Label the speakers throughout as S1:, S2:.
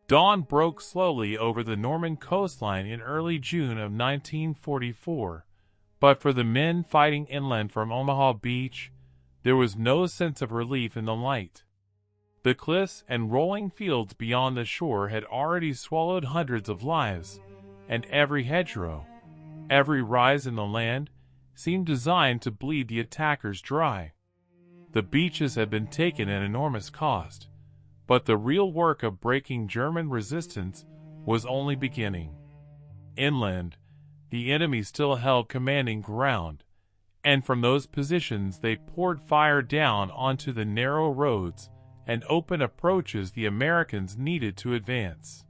S1: Dawn broke slowly over the Norman coastline in early June of 1944, but for the men fighting inland from Omaha Beach, there was no sense of relief in the light. The cliffs and rolling fields beyond the shore had already swallowed hundreds of lives, and every hedgerow, every rise in the land, seemed designed to bleed the attackers dry. The beaches had been taken at enormous cost, but the real work of breaking German resistance was only beginning. Inland, the enemy still held commanding ground, and from those positions they poured fire down onto the narrow roads and open approaches the Americans needed to advance.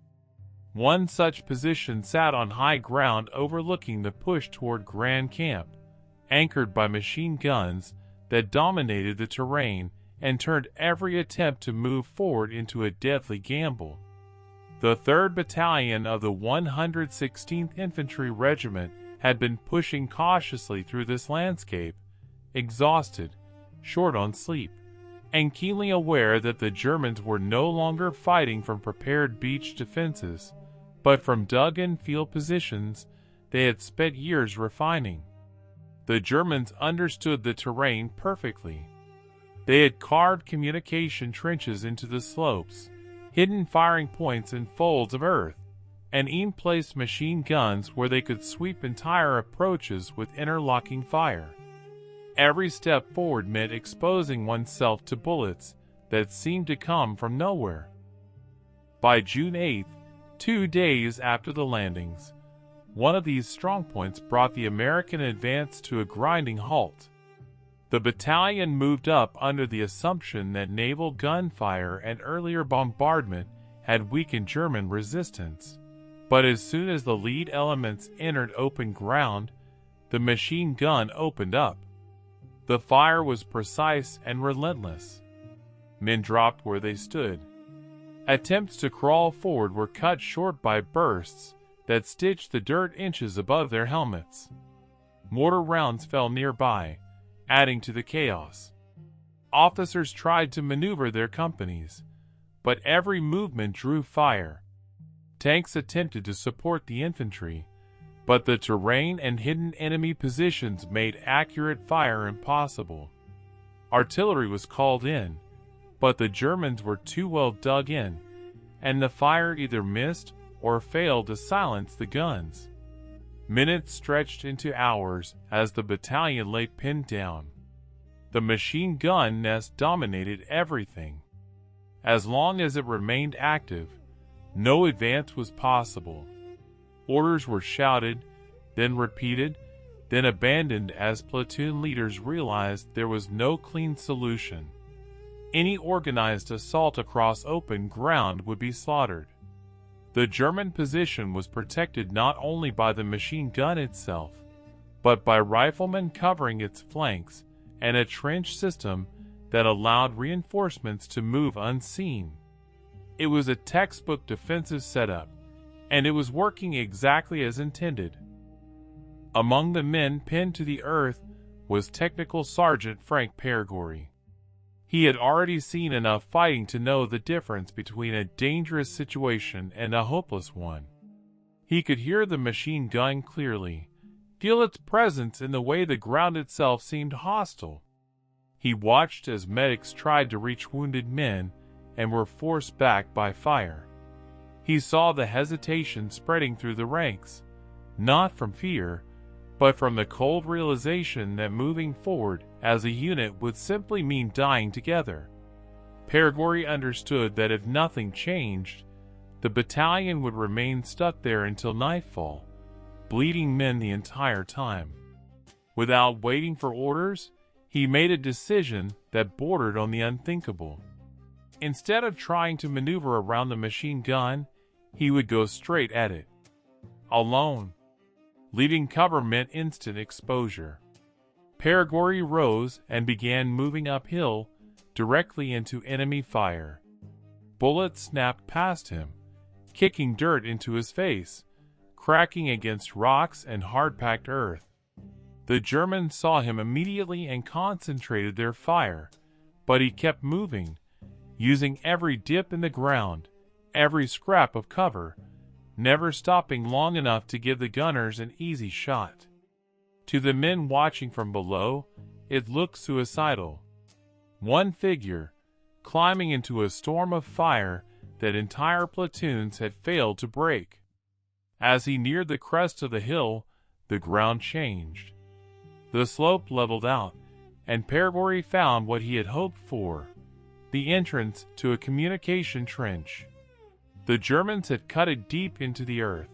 S1: One such position sat on high ground overlooking the push toward Grand Camp, anchored by machine guns that dominated the terrain and turned every attempt to move forward into a deadly gamble. The 3rd Battalion of the 116th Infantry Regiment had been pushing cautiously through this landscape, exhausted, short on sleep, and keenly aware that the Germans were no longer fighting from prepared beach defenses, but from dug-in field positions they had spent years refining. The Germans understood the terrain perfectly. They had carved communication trenches into the slopes, hidden firing points in folds of earth, and even placed machine guns where they could sweep entire approaches with interlocking fire. Every step forward meant exposing oneself to bullets that seemed to come from nowhere. By June 8th, 2 days after the landings, one of these strongpoints brought the American advance to a grinding halt. The battalion moved up under the assumption that naval gunfire and earlier bombardment had weakened German resistance, but as soon as the lead elements entered open ground, the machine gun opened up. The fire was precise and relentless. Men dropped where they stood. Attempts to crawl forward were cut short by bursts that stitched the dirt inches above their helmets. Mortar rounds fell nearby, adding to the chaos. Officers tried to maneuver their companies, but every movement drew fire. Tanks attempted to support the infantry, but the terrain and hidden enemy positions made accurate fire impossible. Artillery was called in, but the Germans were too well dug in, and the fire either missed or failed to silence the guns. Minutes stretched into hours as the battalion lay pinned down. The machine gun nest dominated everything. As long as it remained active, no advance was possible. Orders were shouted, then repeated, then abandoned as platoon leaders realized there was no clean solution. Any organized assault across open ground would be slaughtered. The German position was protected not only by the machine gun itself, but by riflemen covering its flanks and a trench system that allowed reinforcements to move unseen. It was a textbook defensive setup, and it was working exactly as intended. Among the men pinned to the earth was Technical Sergeant Frank Peregory. He had already seen enough fighting to know the difference between a dangerous situation and a hopeless one. He could hear the machine gun clearly, feel its presence in the way the ground itself seemed hostile. He watched as medics tried to reach wounded men and were forced back by fire. He saw the hesitation spreading through the ranks, not from fear, but from the cold realization that moving forward as a unit would simply mean dying together. Peregory understood that if nothing changed, the battalion would remain stuck there until nightfall, bleeding men the entire time. Without waiting for orders, he made a decision that bordered on the unthinkable. Instead of trying to maneuver around the machine gun, he would go straight at it. Alone. Leaving cover meant instant exposure. Peregory rose and began moving uphill, directly into enemy fire. Bullets snapped past him, kicking dirt into his face, cracking against rocks and hard-packed earth. The Germans saw him immediately and concentrated their fire, but he kept moving, using every dip in the ground, every scrap of cover, never stopping long enough to give the gunners an easy shot. To the men watching from below, it looked suicidal. One figure, climbing into a storm of fire that entire platoons had failed to break. As he neared the crest of the hill, the ground changed. The slope leveled out, and Pergori found what he had hoped for, the entrance to a communication trench. The Germans had cut it deep into the earth,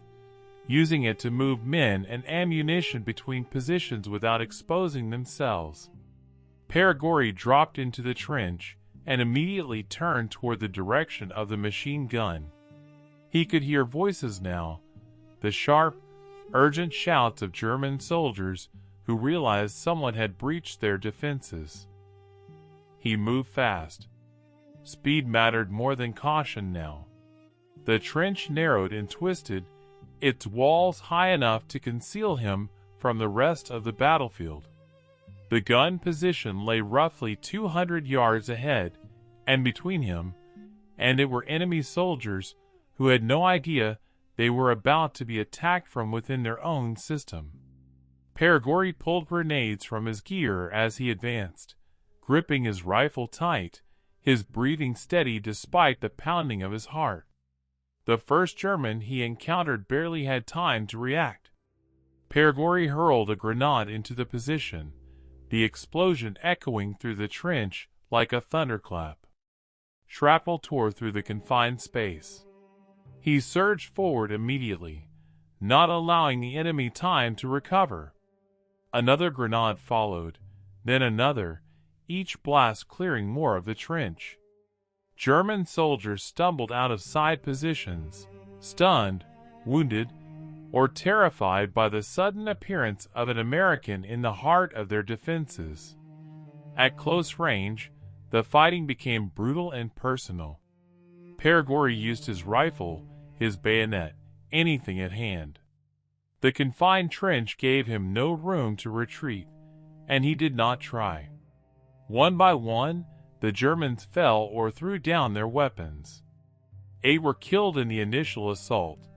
S1: using it to move men and ammunition between positions without exposing themselves. Pergori dropped into the trench and immediately turned toward the direction of the machine gun. He could hear voices now, the sharp, urgent shouts of German soldiers who realized someone had breached their defenses. He moved fast. Speed mattered more than caution now. The trench narrowed and twisted, its walls high enough to conceal him from the rest of the battlefield. The gun position lay roughly 200 yards ahead and between him, and it were enemy soldiers who had no idea they were about to be attacked from within their own system. Pergori pulled grenades from his gear as he advanced, gripping his rifle tight, his breathing steady despite the pounding of his heart. The first German he encountered barely had time to react. Pergori hurled a grenade into the position, the explosion echoing through the trench like a thunderclap. Shrapnel tore through the confined space. He surged forward immediately, not allowing the enemy time to recover. Another grenade followed, then another, each blast clearing more of the trench. German soldiers stumbled out of side positions, stunned, wounded, or terrified by the sudden appearance of an American in the heart of their defenses. At close range, the fighting became brutal and personal. Pergori used his rifle, his bayonet, anything at hand. The confined trench gave him no room to retreat, and he did not try. One by one, the Germans fell or threw down their weapons. 8 were killed in the initial assault,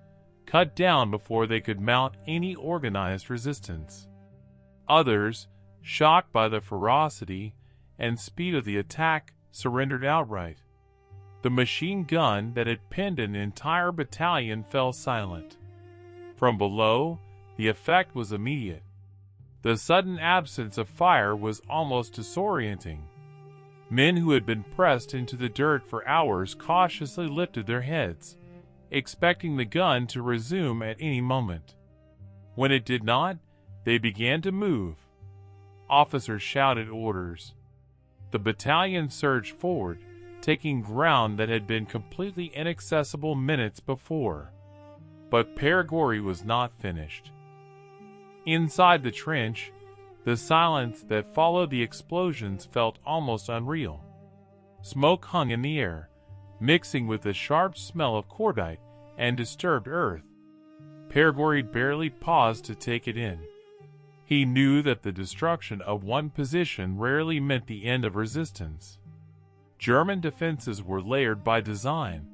S1: cut down before they could mount any organized resistance. Others, shocked by the ferocity and speed of the attack, surrendered outright. The machine gun that had pinned an entire battalion fell silent. From below, the effect was immediate. The sudden absence of fire was almost disorienting. Men who had been pressed into the dirt for hours cautiously lifted their heads, expecting the gun to resume at any moment. When it did not, they began to move. Officers shouted orders. The battalion surged forward, taking ground that had been completely inaccessible minutes before. But Pergori was not finished. Inside the trench, the silence that followed the explosions felt almost unreal. Smoke hung in the air, mixing with the sharp smell of cordite and disturbed earth. Pergori barely paused to take it in. He knew that the destruction of one position rarely meant the end of resistance. German defenses were layered by design,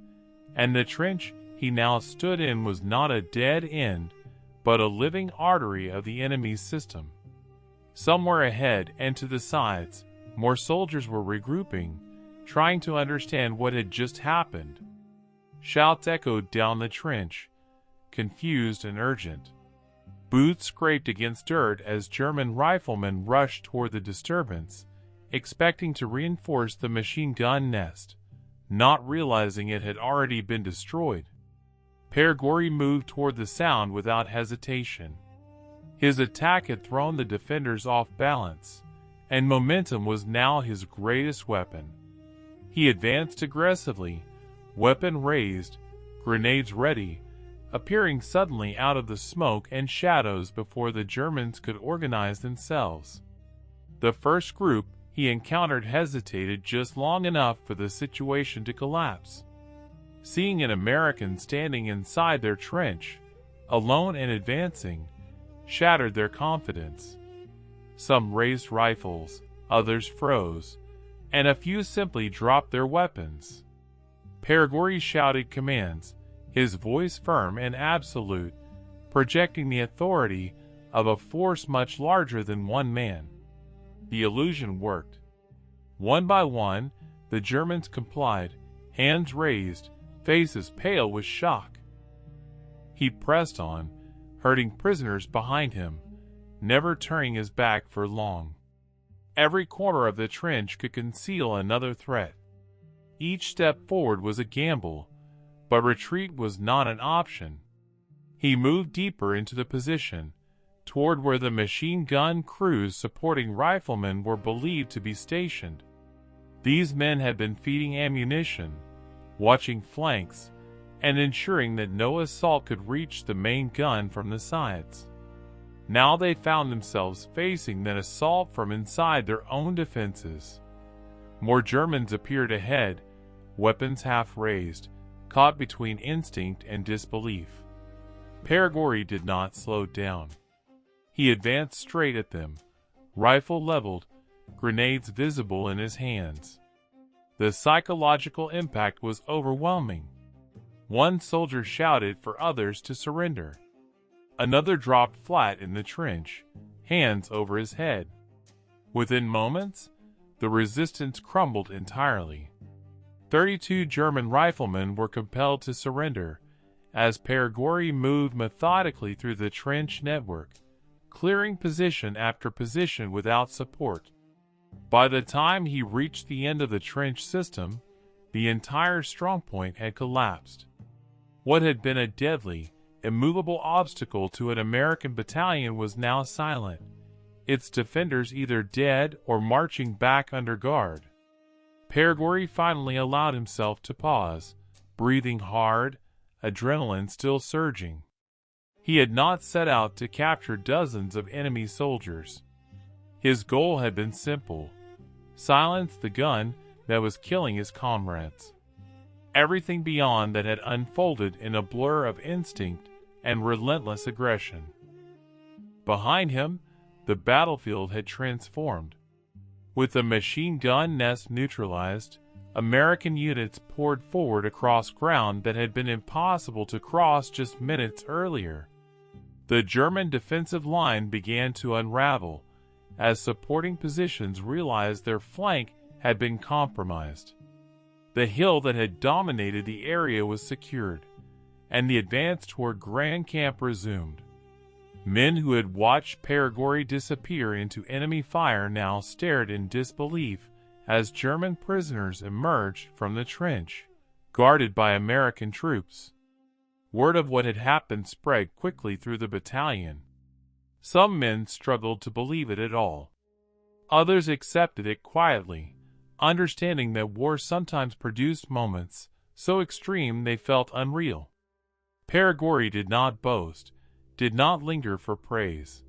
S1: and the trench he now stood in was not a dead end, but a living artery of the enemy's system. Somewhere ahead and to the sides, more soldiers were regrouping, trying to understand what had just happened. Shouts echoed down the trench, confused and urgent. Boots scraped against dirt as German riflemen rushed toward the disturbance, expecting to reinforce the machine gun nest, not realizing it had already been destroyed. Pergori moved toward the sound without hesitation. His attack had thrown the defenders off balance, and momentum was now his greatest weapon. He advanced aggressively, weapon raised, grenades ready, appearing suddenly out of the smoke and shadows before the Germans could organize themselves. The first group he encountered hesitated just long enough for the situation to collapse. Seeing an American standing inside their trench, alone and advancing, shattered their confidence. Some raised rifles, others froze, and a few simply dropped their weapons. Perigori shouted commands, his voice firm and absolute, projecting the authority of a force much larger than one man. The illusion worked. One by one, the Germans complied, hands raised, faces pale with shock. He pressed on, herding prisoners behind him, never turning his back for long. Every corner of the trench could conceal another threat. Each step forward was a gamble, but retreat was not an option. He moved deeper into the position, toward where the machine gun crews supporting riflemen were believed to be stationed. These men had been feeding ammunition, watching flanks, and ensuring that no assault could reach the main gun from the sides. Now they found themselves facing an assault from inside their own defenses. More Germans appeared ahead, weapons half raised, caught between instinct and disbelief. Perigori did not slow down. He advanced straight at them, rifle leveled, grenades visible in his hands. The psychological impact was overwhelming. One soldier shouted for others to surrender. Another dropped flat in the trench, hands over his head. Within moments, the resistance crumbled entirely. 32 German riflemen were compelled to surrender, as Perigori moved methodically through the trench network, clearing position after position without support. By the time he reached the end of the trench system, the entire strongpoint had collapsed. What had been a deadly, immovable obstacle to an American battalion was now silent, its defenders either dead or marching back under guard. Perigori finally allowed himself to pause, breathing hard, adrenaline still surging. He had not set out to capture dozens of enemy soldiers. His goal had been simple: silence the gun that was killing his comrades. Everything beyond that had unfolded in a blur of instinct and relentless aggression. Behind him, the battlefield had transformed. With the machine gun nest neutralized, American units poured forward across ground that had been impossible to cross just minutes earlier. The German defensive line began to unravel, as supporting positions realized their flank had been compromised. The hill that had dominated the area was secured, and the advance toward Grand Camp resumed. Men who had watched Perigori disappear into enemy fire now stared in disbelief as German prisoners emerged from the trench, guarded by American troops. Word of what had happened spread quickly through the battalion. Some men struggled to believe it at all. Others accepted it quietly, understanding that war sometimes produced moments so extreme they felt unreal. Perigori did not boast, did not linger for praise.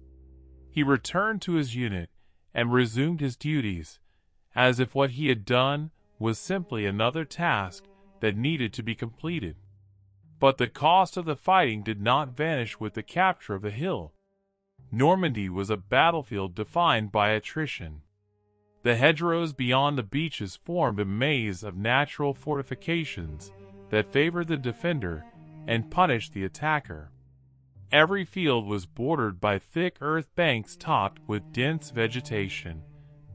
S1: He returned to his unit and resumed his duties, as if what he had done was simply another task that needed to be completed. But the cost of the fighting did not vanish with the capture of the hill. Normandy was a battlefield defined by attrition. The hedgerows beyond the beaches formed a maze of natural fortifications that favored the defender and punished the attacker. Every field was bordered by thick earth banks topped with dense vegetation,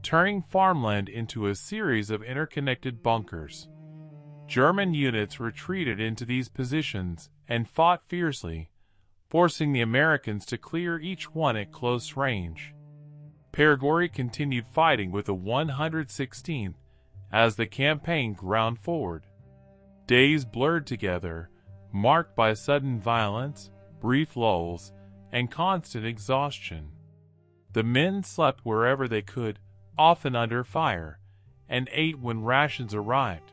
S1: turning farmland into a series of interconnected bunkers. German units retreated into these positions and fought fiercely, forcing the Americans to clear each one at close range. Perigori continued fighting with the 116th as the campaign ground forward. Days blurred together, marked by sudden violence, brief lulls, and constant exhaustion. The men slept wherever they could, often under fire, and ate when rations arrived.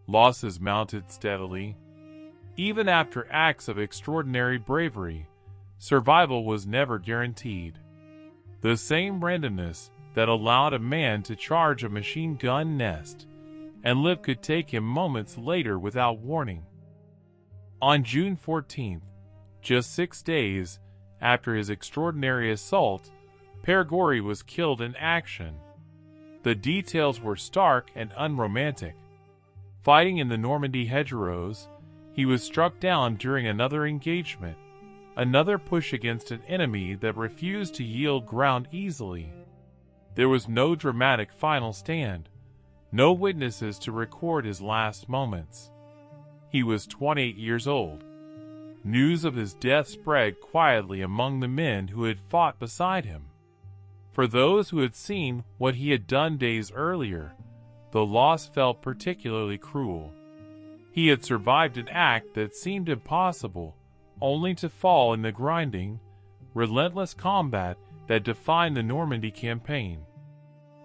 S1: Losses mounted steadily. Even after acts of extraordinary bravery, survival was never guaranteed. The same randomness that allowed a man to charge a machine gun nest and live could take him moments later without warning. On June 14th, just 6 days after his extraordinary assault, Perigori was killed in action. The details were stark and unromantic. Fighting in the Normandy hedgerows, he was struck down during another engagement, another push against an enemy that refused to yield ground easily. There was no dramatic final stand, no witnesses to record his last moments. He was 28 years old. News of his death spread quietly among the men who had fought beside him. For those who had seen what he had done days earlier, the loss felt particularly cruel. He had survived an act that seemed impossible, only to fall in the grinding, relentless combat that defined the Normandy campaign.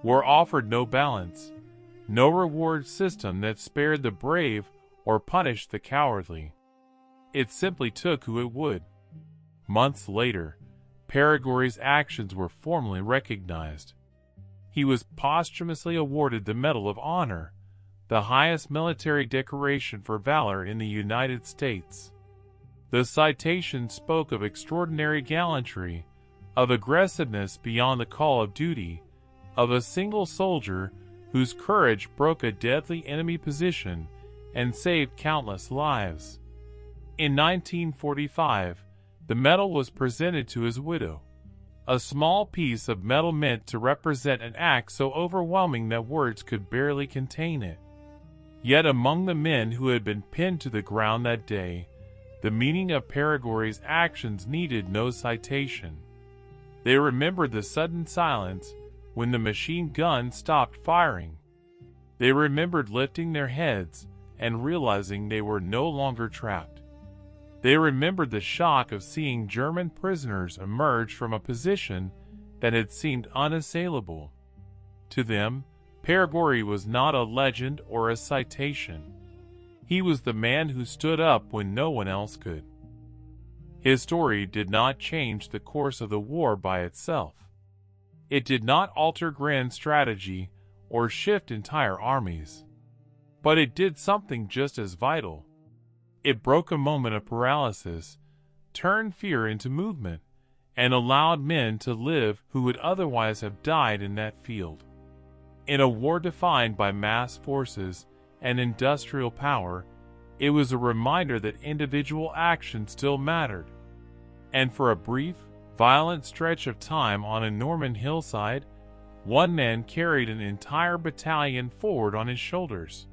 S1: War offered no balance, no reward system that spared the brave or punished the cowardly. It simply took who it would. Months later, Périgord's actions were formally recognized. He was posthumously awarded the Medal of Honor, the highest military decoration for valor in the United States. The citation spoke of extraordinary gallantry, of aggressiveness beyond the call of duty, of a single soldier whose courage broke a deadly enemy position and saved countless lives. In 1945, the medal was presented to his widow, a small piece of metal meant to represent an act so overwhelming that words could barely contain it. Yet among the men who had been pinned to the ground that day, the meaning of Périgord's actions needed no citation. They remembered the sudden silence when the machine gun stopped firing. They remembered lifting their heads and realizing they were no longer trapped. They remembered the shock of seeing German prisoners emerge from a position that had seemed unassailable. To them, Périgord was not a legend or a citation. He was the man who stood up when no one else could. His story did not change the course of the war by itself. It did not alter grand strategy or shift entire armies. But it did something just as vital. It broke a moment of paralysis, turned fear into movement, and allowed men to live who would otherwise have died in that field. In a war defined by mass forces and industrial power, it was a reminder that individual action still mattered. And for a brief, violent stretch of time on a Norman hillside, one man carried an entire battalion forward on his shoulders.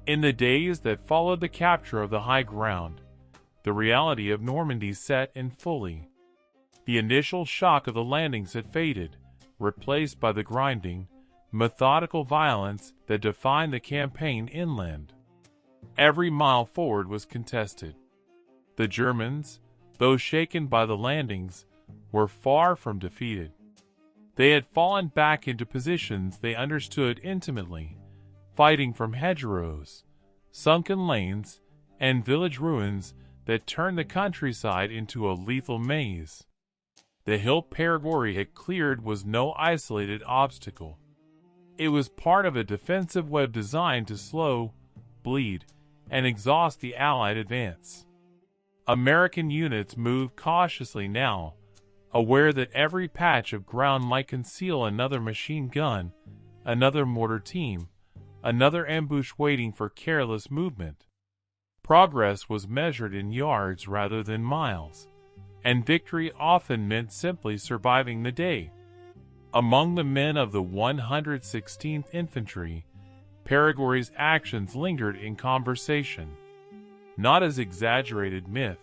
S1: In the days that followed the capture of the high ground, the reality of Normandy set in fully. The initial shock of the landings had faded, replaced by the grinding, methodical violence that defined the campaign inland. Every mile forward was contested. The Germans, though shaken by the landings, were far from defeated. They had fallen back into positions they understood intimately, fighting from hedgerows, sunken lanes, and village ruins that turned the countryside into a lethal maze. The hill Périgord had cleared was no isolated obstacle. It was part of a defensive web designed to slow, bleed, and exhaust the Allied advance. American units moved cautiously now, aware that every patch of ground might conceal another machine gun, another mortar team, another ambush waiting for careless movement. Progress was measured in yards rather than miles, and victory often meant simply surviving the day. Among the men of the 116th Infantry, Périgord's actions lingered in conversation, not as exaggerated myth,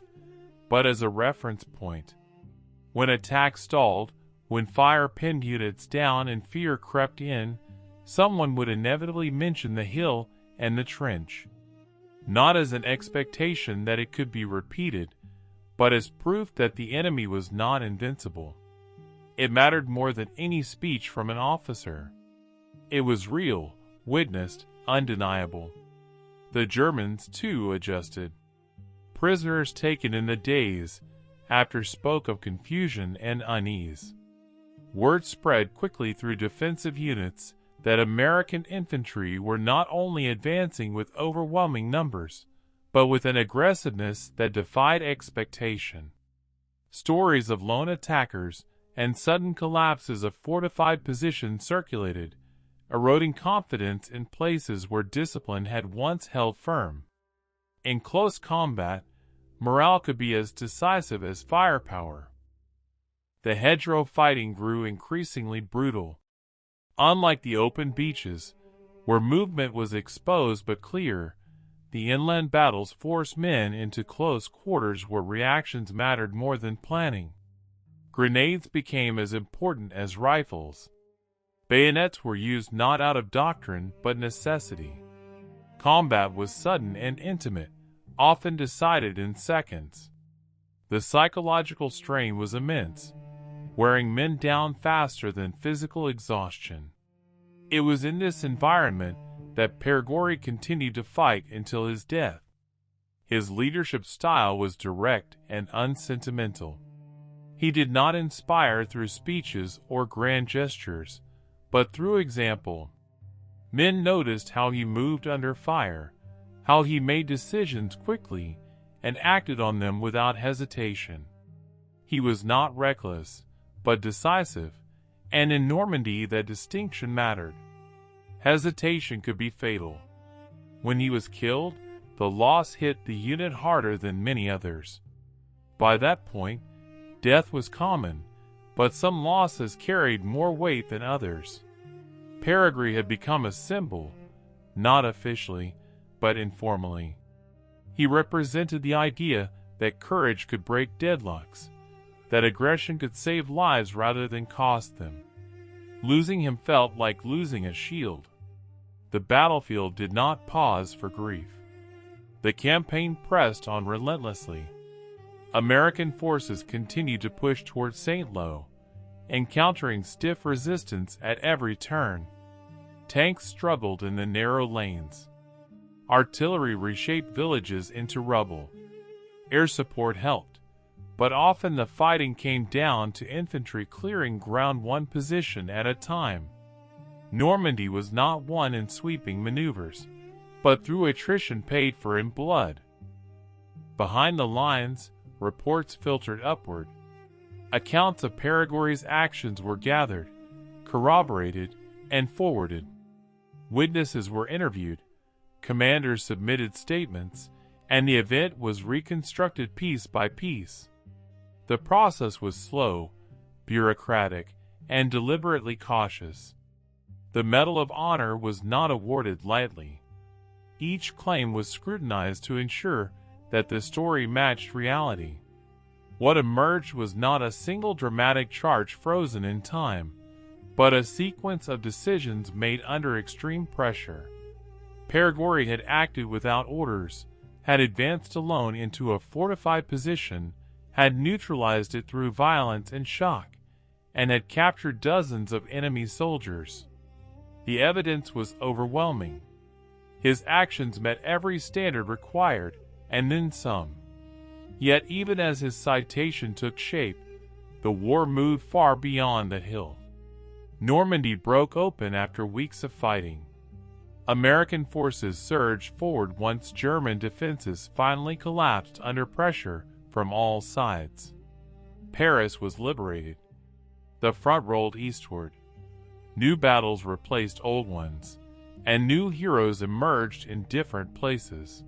S1: but as a reference point. When attack stalled, when fire pinned units down and fear crept in, someone would inevitably mention the hill and the trench, not as an expectation that it could be repeated, but as proof that the enemy was not invincible. It mattered more than any speech from an officer. It was real, witnessed, undeniable. The Germans, too, adjusted. Prisoners taken in the days after spoke of confusion and unease. Word spread quickly through defensive units that American infantry were not only advancing with overwhelming numbers, but with an aggressiveness that defied expectation. Stories of lone attackers and sudden collapses of fortified positions circulated, eroding confidence in places where discipline had once held firm. In close combat, morale could be as decisive as firepower. The hedgerow fighting grew increasingly brutal. Unlike the open beaches, where movement was exposed but clear, the inland battles forced men into close quarters where reactions mattered more than planning. Grenades became as important as rifles. Bayonets were used not out of doctrine but necessity. Combat was sudden and intimate, often decided in seconds. The psychological strain was immense, wearing men down faster than physical exhaustion. It was in this environment that Perigord continued to fight until his death. His leadership style was direct and unsentimental. He did not inspire through speeches or grand gestures, but through example. Men noticed how he moved under fire, how he made decisions quickly and acted on them without hesitation. He was not reckless, but decisive, and in Normandy that distinction mattered. Hesitation could be fatal. When he was killed, the loss hit the unit harder than many others. By that point, death was common, but some losses carried more weight than others. Perigord had become a symbol, not officially, but informally. He represented the idea that courage could break deadlocks, that aggression could save lives rather than cost them. Losing him felt like losing a shield. The battlefield did not pause for grief. The campaign pressed on relentlessly. American forces continued to push toward St. Lo, encountering stiff resistance at every turn. Tanks struggled in the narrow lanes. Artillery reshaped villages into rubble. Air support helped, but often the fighting came down to infantry clearing ground one position at a time. Normandy was not won in sweeping maneuvers, but through attrition paid for in blood. Behind the lines, reports filtered upward. Accounts of Perigord's actions were gathered, corroborated, and forwarded. Witnesses were interviewed, commanders submitted statements, and the event was reconstructed piece by piece. The process was slow, bureaucratic, and deliberately cautious. The Medal of Honor was not awarded lightly. Each claim was scrutinized to ensure that the story matched reality. What emerged was not a single dramatic charge frozen in time, but a sequence of decisions made under extreme pressure. Perigord had acted without orders, had advanced alone into a fortified position, had neutralized it through violence and shock, and had captured dozens of enemy soldiers. The evidence was overwhelming. His actions met every standard required, and then some. Yet even as his citation took shape, the war moved far beyond the hill. Normandy broke open after weeks of fighting. American forces surged forward once German defenses finally collapsed under pressure from all sides. Paris was liberated. The front rolled eastward. New battles replaced old ones, and new heroes emerged in different places.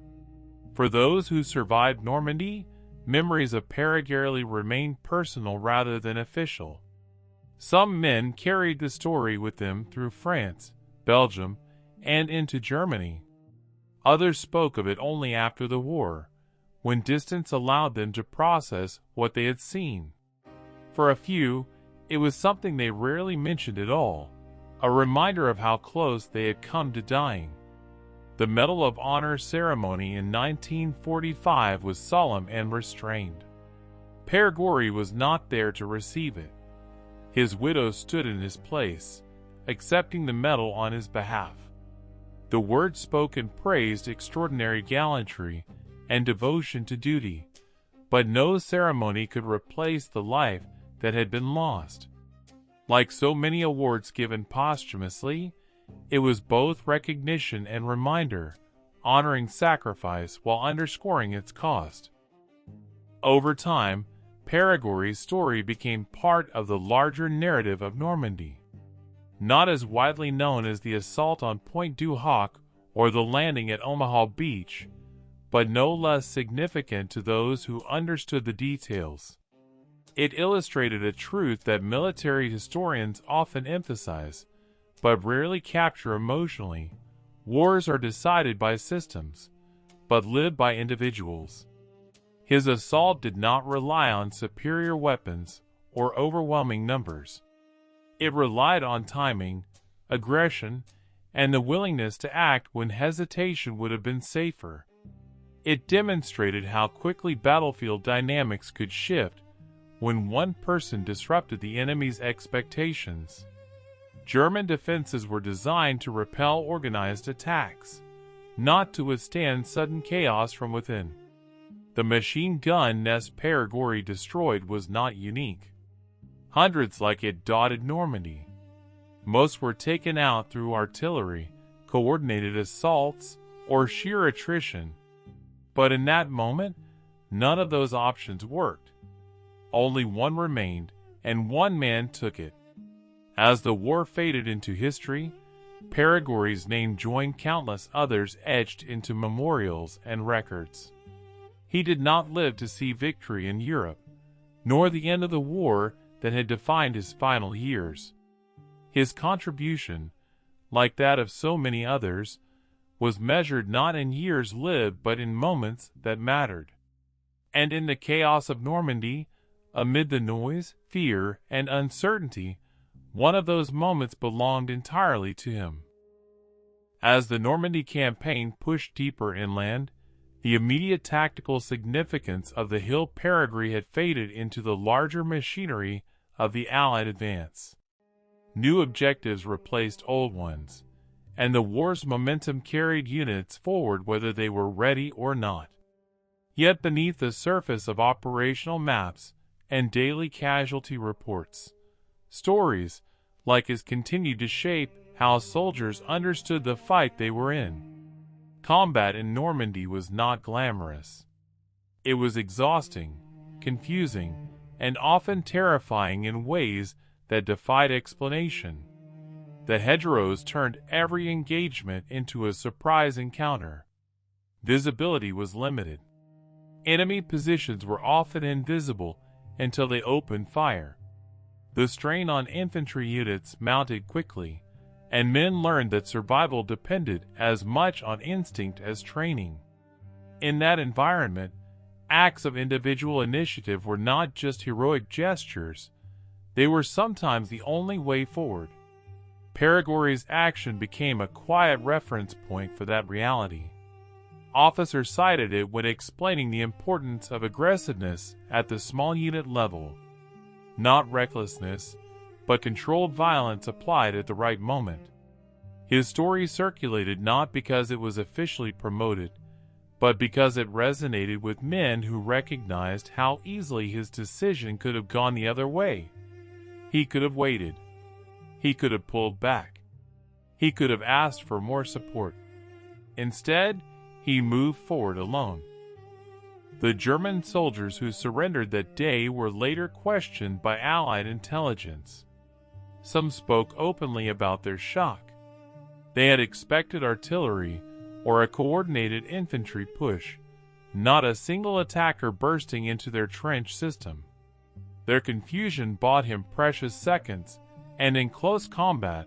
S1: For those who survived Normandy, memories of Perigord remained personal rather than official. Some men carried the story with them through France, Belgium, and into Germany. Others spoke of it only after the war, when distance allowed them to process what they had seen. For a few, it was something they rarely mentioned at all, a reminder of how close they had come to dying. The Medal of Honor ceremony in 1945 was solemn and restrained. Perigord was not there to receive it. His widow stood in his place, accepting the medal on his behalf. The words spoken praised extraordinary gallantry and devotion to duty, but no ceremony could replace the life that had been lost. Like so many awards given posthumously, it was both recognition and reminder, honoring sacrifice while underscoring its cost. Over time, Perigord's story became part of the larger narrative of Normandy. not as widely known as the assault on Pointe du Hoc or the landing at Omaha Beach, but no less significant to those who understood the details. It illustrated a truth that military historians often emphasize, but rarely capture emotionally. Wars are decided by systems, but lived by individuals. His assault did not rely on superior weapons or overwhelming numbers. It relied on timing, aggression, and the willingness to act when hesitation would have been safer. It demonstrated how quickly battlefield dynamics could shift when one person disrupted the enemy's expectations. German defenses were designed to repel organized attacks, not to withstand sudden chaos from within. The machine gun nest Perigord destroyed was not unique. Hundreds like it dotted Normandy. Most were taken out through artillery, coordinated assaults, or sheer attrition. But in that moment, none of those options worked. Only one remained, and one man took it. As the war faded into history, Perigord's name joined countless others etched into memorials and records. He did not live to see victory in Europe, nor the end of the war that had defined his final years. His contribution, like that of so many others, was measured not in years lived but in moments that mattered. And in the chaos of Normandy, amid the noise, fear, and uncertainty, one of those moments belonged entirely to him. As the Normandy campaign pushed deeper inland, the immediate tactical significance of the hill Perigord had faded into the larger machinery of the Allied advance. New objectives replaced old ones, and the war's momentum carried units forward whether they were ready or not. Yet beneath the surface of operational maps and daily casualty reports, stories like his continued to shape how soldiers understood the fight they were in. Combat in Normandy was not glamorous. It was exhausting, confusing, and often terrifying in ways that defied explanation. The hedgerows turned every engagement into a surprise encounter. Visibility was limited. Enemy positions were often invisible until they opened fire. The strain on infantry units mounted quickly, and men learned that survival depended as much on instinct as training. In that environment, acts of individual initiative were not just heroic gestures, they were sometimes the only way forward. Perigord's action became a quiet reference point for that reality. Officers cited it when explaining the importance of aggressiveness at the small unit level. Not recklessness, but controlled violence applied at the right moment. His story circulated not because it was officially promoted, but because it resonated with men who recognized how easily his decision could have gone the other way. He could have waited. He could have pulled back. He could have asked for more support. Instead, he moved forward alone. The German soldiers who surrendered that day were later questioned by Allied intelligence. Some spoke openly about their shock. They had expected artillery or a coordinated infantry push, not a single attacker bursting into their trench system. Their confusion bought him precious seconds, and in close combat,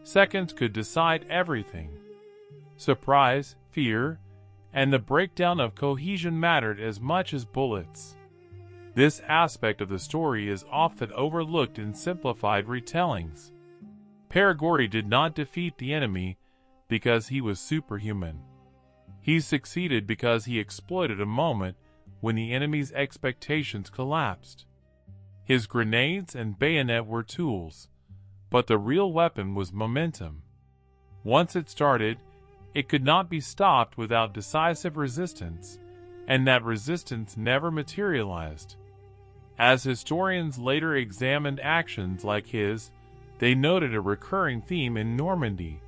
S1: seconds could decide everything. Surprise, fear, and the breakdown of cohesion mattered as much as bullets. This aspect of the story is often overlooked in simplified retellings. Perigord did not defeat the enemy because he was superhuman. He succeeded because he exploited a moment when the enemy's expectations collapsed. His grenades and bayonet were tools, but the real weapon was momentum. Once it started, it could not be stopped without decisive resistance, and that resistance never materialized. As historians later examined actions like his, they noted a recurring theme in Normandy.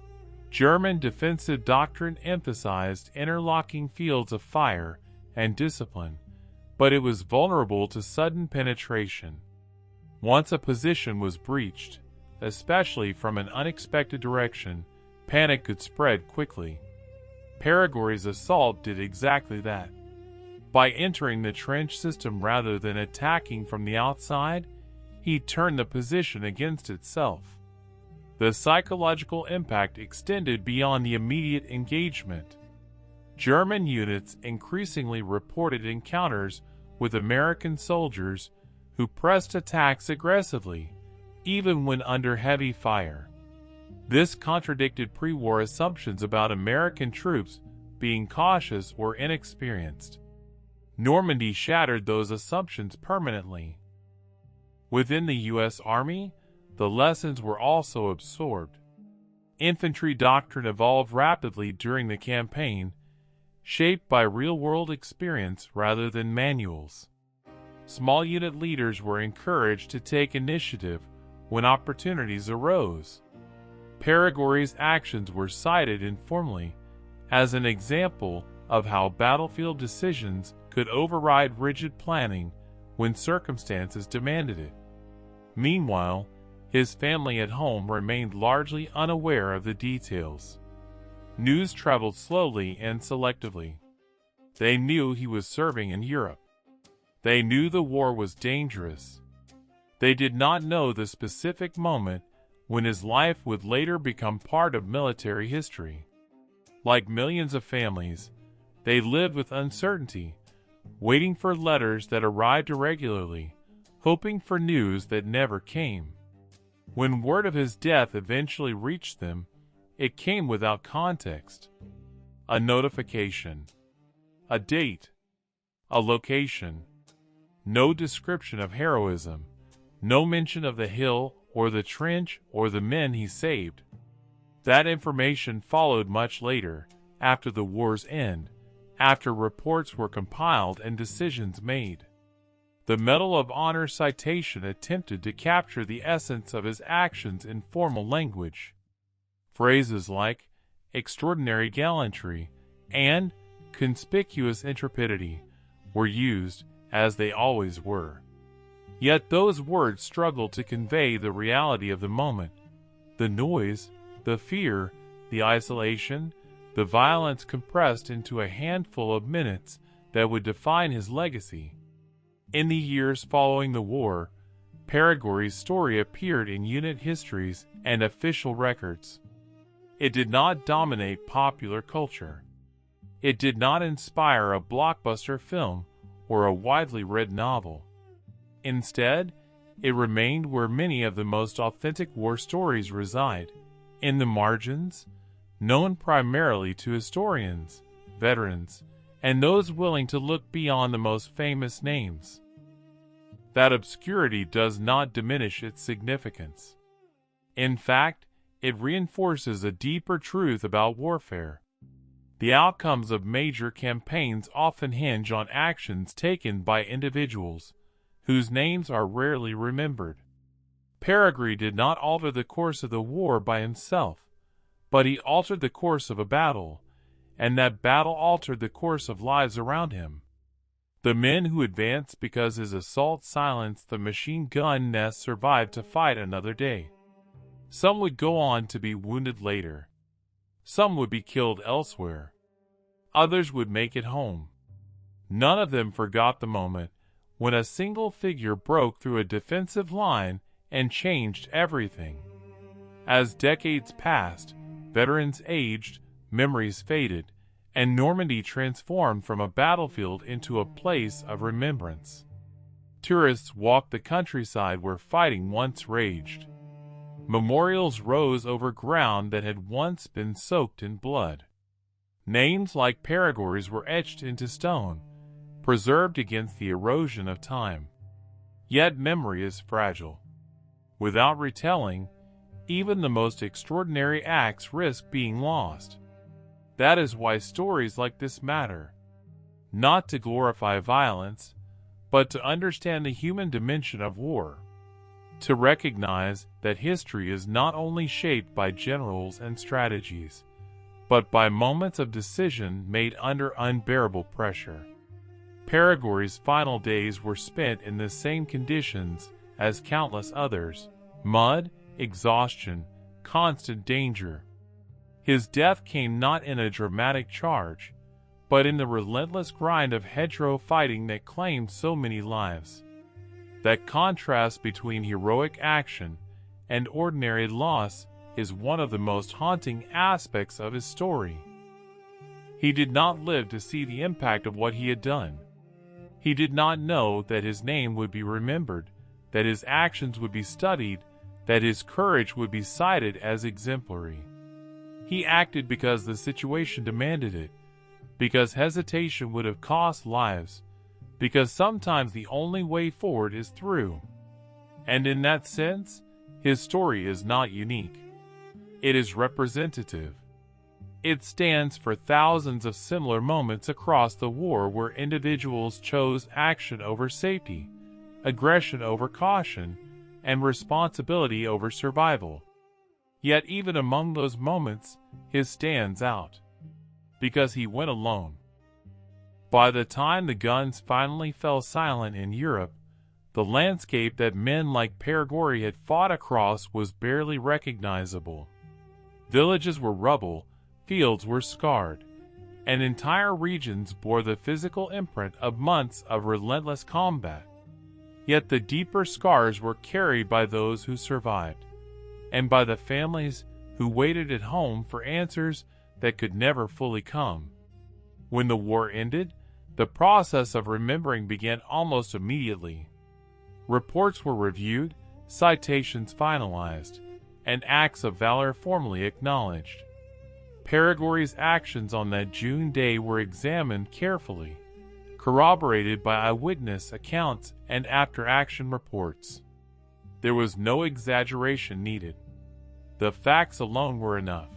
S1: German defensive doctrine emphasized interlocking fields of fire and discipline, but it was vulnerable to sudden penetration. Once a position was breached, especially from an unexpected direction, panic could spread quickly. Paraguay's assault did exactly that. By entering the trench system rather than attacking from the outside, he turned the position against itself. The psychological impact extended beyond the immediate engagement. German units increasingly reported encounters with American soldiers who pressed attacks aggressively, even when under heavy fire. This contradicted pre-war assumptions about American troops being cautious or inexperienced. Normandy shattered those assumptions permanently. Within the U.S. Army, the lessons were also absorbed. Infantry doctrine evolved rapidly during the campaign, shaped by real-world experience rather than manuals. Small unit leaders were encouraged to take initiative when opportunities arose. Paraguay's actions were cited informally as an example of how battlefield decisions could override rigid planning when circumstances demanded it. Meanwhile, his family at home remained largely unaware of the details. News traveled slowly and selectively. They knew he was serving in Europe. They knew the war was dangerous. They did not know the specific moment when his life would later become part of military history. Like millions of families, they lived with uncertainty, waiting for letters that arrived irregularly, hoping for news that never came. When word of his death eventually reached them, it came without context. A notification, a date, a location. No description of heroism, no mention of the hill or the trench or the men he saved. That information followed much later, after the war's end, after reports were compiled and decisions made. The Medal of Honor citation attempted to capture the essence of his actions in formal language. Phrases like extraordinary gallantry and conspicuous intrepidity were used, as they always were. Yet those words struggled to convey the reality of the moment, the noise, the fear, the isolation, the violence compressed into a handful of minutes that would define his legacy. In the years following the war, Paraguay's story appeared in unit histories and official records. It did not dominate popular culture. It did not inspire a blockbuster film or a widely read novel. Instead, it remained where many of the most authentic war stories reside, in the margins, known primarily to historians, veterans, and those willing to look beyond the most famous names. That obscurity does not diminish its significance. In fact, it reinforces a deeper truth about warfare. The outcomes of major campaigns often hinge on actions taken by individuals, whose names are rarely remembered. Paraguay did not alter the course of the war by himself, but he altered the course of a battle, and that battle altered the course of lives around him. The men who advanced because his assault silenced the machine gun nest survived to fight another day. Some would go on to be wounded later. Some would be killed elsewhere. Others would make it home. None of them forgot the moment when a single figure broke through a defensive line and changed everything. As decades passed, veterans aged, memories faded, and Normandy transformed from a battlefield into a place of remembrance. Tourists walked the countryside where fighting once raged. Memorials rose over ground that had once been soaked in blood. Names like Paraguay's were etched into stone, preserved against the erosion of time. Yet memory is fragile. Without retelling, even the most extraordinary acts risk being lost. That is why stories like this matter. Not to glorify violence, but to understand the human dimension of war. To recognize that history is not only shaped by generals and strategies, but by moments of decision made under unbearable pressure. Paraguay's final days were spent in the same conditions as countless others: mud, exhaustion, constant danger. His death came not in a dramatic charge, but in the relentless grind of hedgerow fighting that claimed so many lives. That contrast between heroic action and ordinary loss is one of the most haunting aspects of his story. He did not live to see the impact of what he had done. He did not know that his name would be remembered, that his actions would be studied, that his courage would be cited as exemplary. He acted because the situation demanded it, because hesitation would have cost lives, because sometimes the only way forward is through. And in that sense, his story is not unique. It is representative. It stands for thousands of similar moments across the war where individuals chose action over safety, aggression over caution, and responsibility over survival. Yet even among those moments, his stands out. Because he went alone. By the time the guns finally fell silent in Europe, the landscape that men like Perigord had fought across was barely recognizable. Villages were rubble, fields were scarred, and entire regions bore the physical imprint of months of relentless combat. Yet the deeper scars were carried by those who survived, and by the families who waited at home for answers that could never fully come. When the war ended, the process of remembering began almost immediately. Reports were reviewed, citations finalized, and acts of valor formally acknowledged. Perigord's actions on that June day were examined carefully, corroborated by eyewitness accounts and after-action reports. There was no exaggeration needed. The facts alone were enough.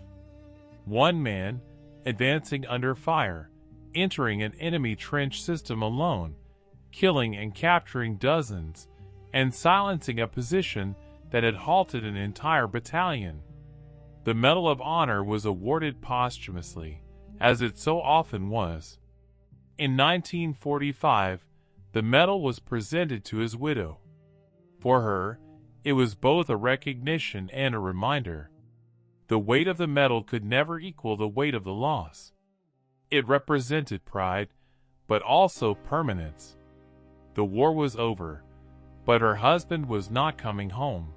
S1: One man, advancing under fire, entering an enemy trench system alone, killing and capturing dozens, and silencing a position that had halted an entire battalion. The Medal of Honor was awarded posthumously, as it so often was. In 1945, the medal was presented to his widow. For her, it was both a recognition and a reminder. The weight of the medal could never equal the weight of the loss. It represented pride, but also permanence. The war was over, but her husband was not coming home.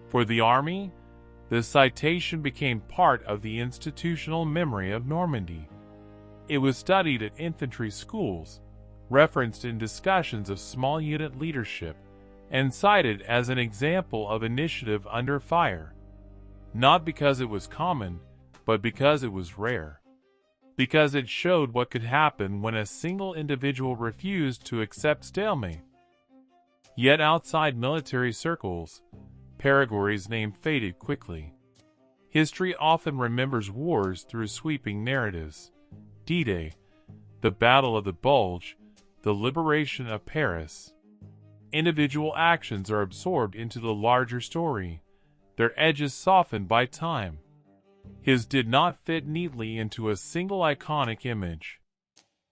S1: For the army, the citation became part of the institutional memory of Normandy. It was studied at infantry schools, referenced in discussions of small unit leadership, and cited as an example of initiative under fire. Not because it was common, but because it was rare. Because it showed what could happen when a single individual refused to accept stalemate. Yet outside military circles, Perigord's name faded quickly. History often remembers wars through sweeping narratives. D-Day, the Battle of the Bulge, the liberation of Paris. Individual actions are absorbed into the larger story, their edges softened by time. His did not fit neatly into a single iconic image.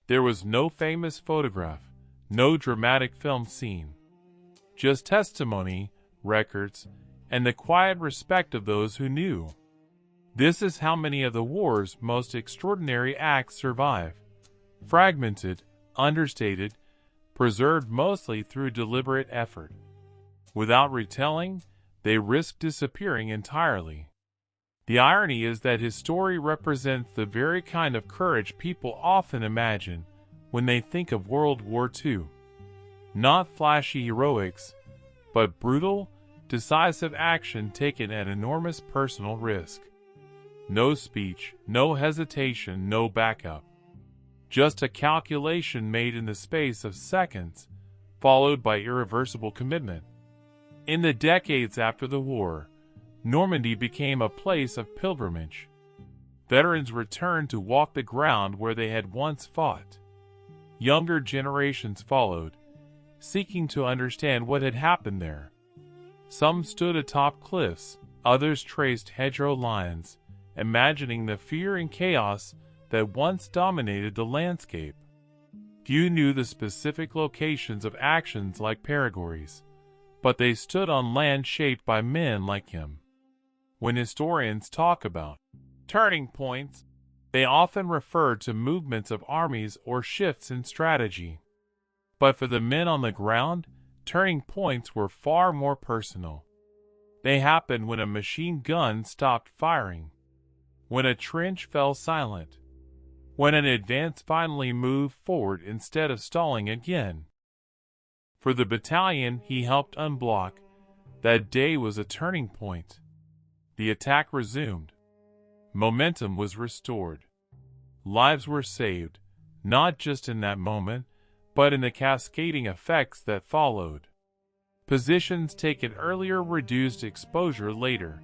S1: There was no famous photograph, no dramatic film scene. Just testimony, records, and the quiet respect of those who knew. This is how many of the war's most extraordinary acts survive. Fragmented, understated, preserved mostly through deliberate effort. Without retelling, they risk disappearing entirely. The irony is that his story represents the very kind of courage people often imagine when they think of World War II. Not flashy heroics, but brutal, decisive action taken at enormous personal risk. No speech, no hesitation, no backup. Just a calculation made in the space of seconds, followed by irreversible commitment. In the decades after the war, Normandy became a place of pilgrimage. Veterans returned to walk the ground where they had once fought. Younger generations followed, seeking to understand what had happened there. Some stood atop cliffs, others traced hedgerow lines, imagining the fear and chaos that once dominated the landscape. Few knew the specific locations of actions like Perigord's, but they stood on land shaped by men like him. When historians talk about turning points, they often refer to movements of armies or shifts in strategy. But for the men on the ground, turning points were far more personal. They happened when a machine gun stopped firing, when a trench fell silent, when an advance finally moved forward instead of stalling again. For the battalion he helped unblock, that day was a turning point. The attack resumed. Momentum was restored. Lives were saved, not just in that moment, but in the cascading effects that followed. Positions taken earlier reduced exposure later.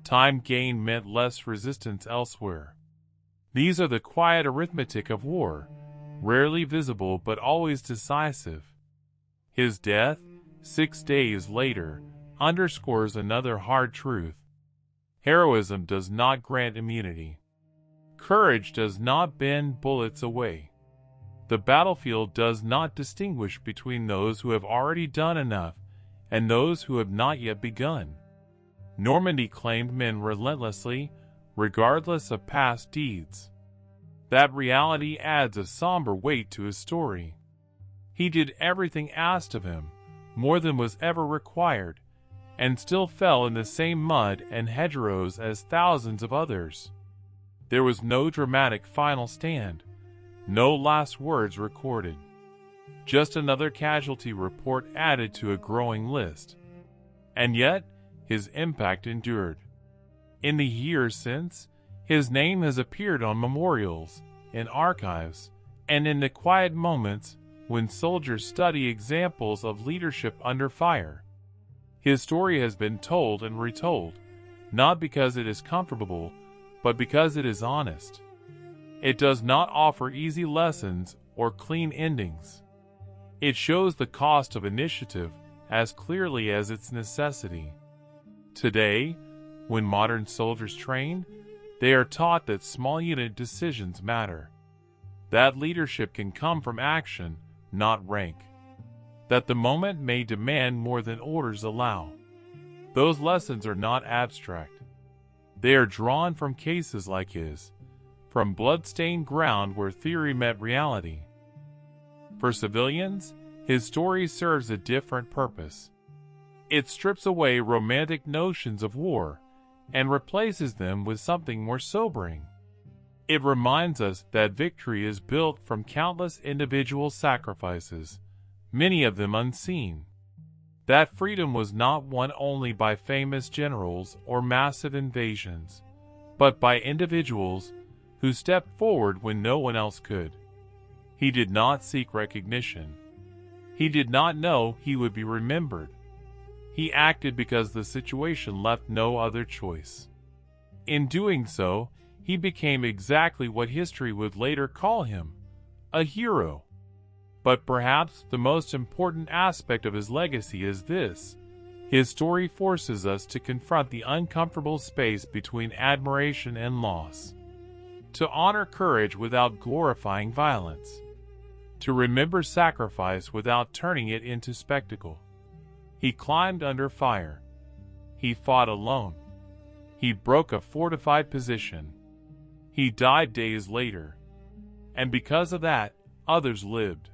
S1: Time gained meant less resistance elsewhere. These are the quiet arithmetic of war, rarely visible but always decisive. His death, 6 days later, underscores another hard truth. Heroism does not grant immunity. Courage does not bend bullets away. The battlefield does not distinguish between those who have already done enough and those who have not yet begun. Normandy claimed men relentlessly, regardless of past deeds. That reality adds a somber weight to his story. He did everything asked of him, more than was ever required, and still fell in the same mud and hedgerows as thousands of others. There was no dramatic final stand, no last words recorded. Just another casualty report added to a growing list. And yet, his impact endured. In the years since, his name has appeared on memorials, in archives, and in the quiet moments when soldiers study examples of leadership under fire. His story has been told and retold, not because it is comfortable, but because it is honest. It does not offer easy lessons or clean endings. It shows the cost of initiative as clearly as its necessity. Today, when modern soldiers train, they are taught that small unit decisions matter. That leadership can come from action, not rank. That the moment may demand more than orders allow. Those lessons are not abstract. They are drawn from cases like his, from blood-stained ground where theory met reality. For civilians, his story serves a different purpose. It strips away romantic notions of war and replaces them with something more sobering. It reminds us that victory is built from countless individual sacrifices, many of them unseen. That freedom was not won only by famous generals or massive invasions, but by individuals who stepped forward when no one else could. He did not seek recognition. He did not know he would be remembered. He acted because the situation left no other choice. In doing so, he became exactly what history would later call him, a hero. But perhaps the most important aspect of his legacy is this: his story forces us to confront the uncomfortable space between admiration and loss, to honor courage without glorifying violence, to remember sacrifice without turning it into spectacle. He climbed under fire. He fought alone. He broke a fortified position. He died days later. And because of that, others lived.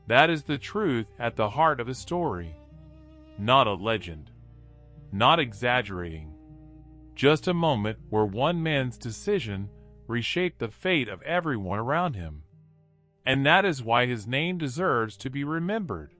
S1: That is the truth at the heart of his story. Not a legend. Not exaggerating. Just a moment where one man's decision reshaped the fate of everyone around him. And that is why his name deserves to be remembered.